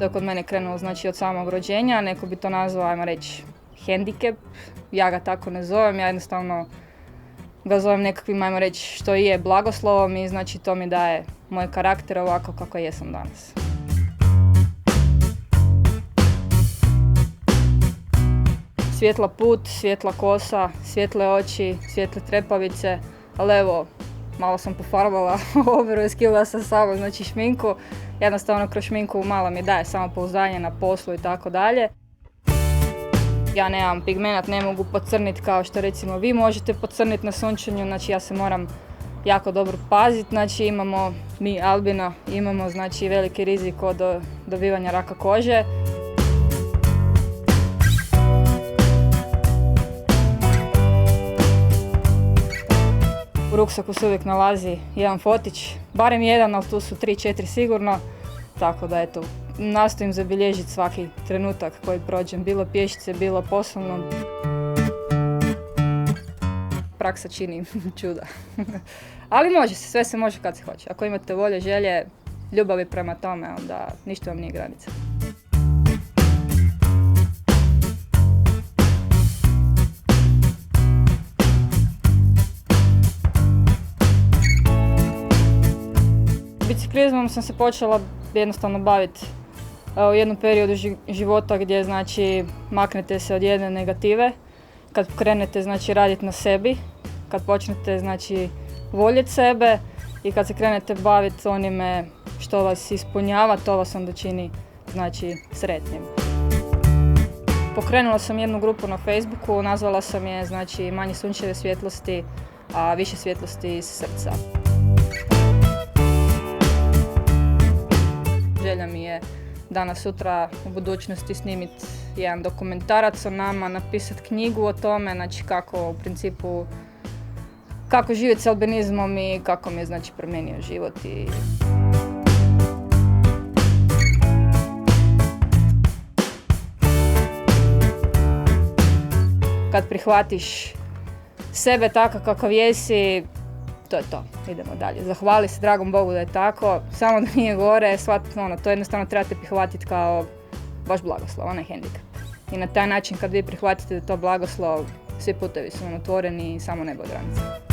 je kod mene krenulo znači od samog rođenja, neko bi to nazvao, ajmo reći, hendikep. Ja ga tako ne zovem, ja jednostavno ga zovem nekakvim, ajmo reći, što je blagoslovom i znači to mi daje moj karakter ovako kako jesam danas. Svjetla put, svjetla kosa, svjetle oči, svjetle trepavice, ali evo, malo sam pofarbala oberu i skila sam samo, znači šminku. Jednostavno kroz šminku malo mi daje samopouzdanje na poslu i tako dalje. Ja nemam pigmenat, ne mogu pocrniti kao što recimo vi možete pocrniti na sunčanju, znači ja se moram jako dobro paziti, znači imamo mi albino, imamo znači veliki rizik od dobivanja raka kože. U ruksaku se uvijek nalazi jedan fotić, barem jedan, ali tu su 3-4 sigurno, tako da eto, nastojim zabilježiti svaki trenutak koji prođem, bilo pješice, bilo poslovno. Praksa čini čuda. Ali može se, sve se može kad se hoće. Ako imate volje, želje, ljubavi prema tome, onda ništa vam nije granica. Biciklizmom sam se počela jednostavno baviti u jednom periodu života gdje znači maknete se od jedne negative, kad krenete znači raditi na sebi, kad počnete znači voljeti sebe i kad se krenete baviti onime što vas ispunjava, to vas onda čini znači sretnim. Pokrenula sam jednu grupu na Facebooku, nazvala sam je znači manje sunčeve svjetlosti, a više svjetlosti iz srca. Želja mi je danas sutra u budućnosti snimiti jedan dokumentarac o nama, napisati knjigu o tome, znači kako u principu kako živjeti s albinizmom i kako mi je znači promijenio život. Kad prihvatiš sebe tako kakav jesi, to je to, idemo dalje. Zahvali se dragom Bogu da je tako, samo da nije gore, to jednostavno trebate prihvatiti kao vaš blagoslov, onaj hendikep. I na taj način kad vi prihvatite da je to blagoslov, svi putevi su vam otvoreni i samo nebo granica.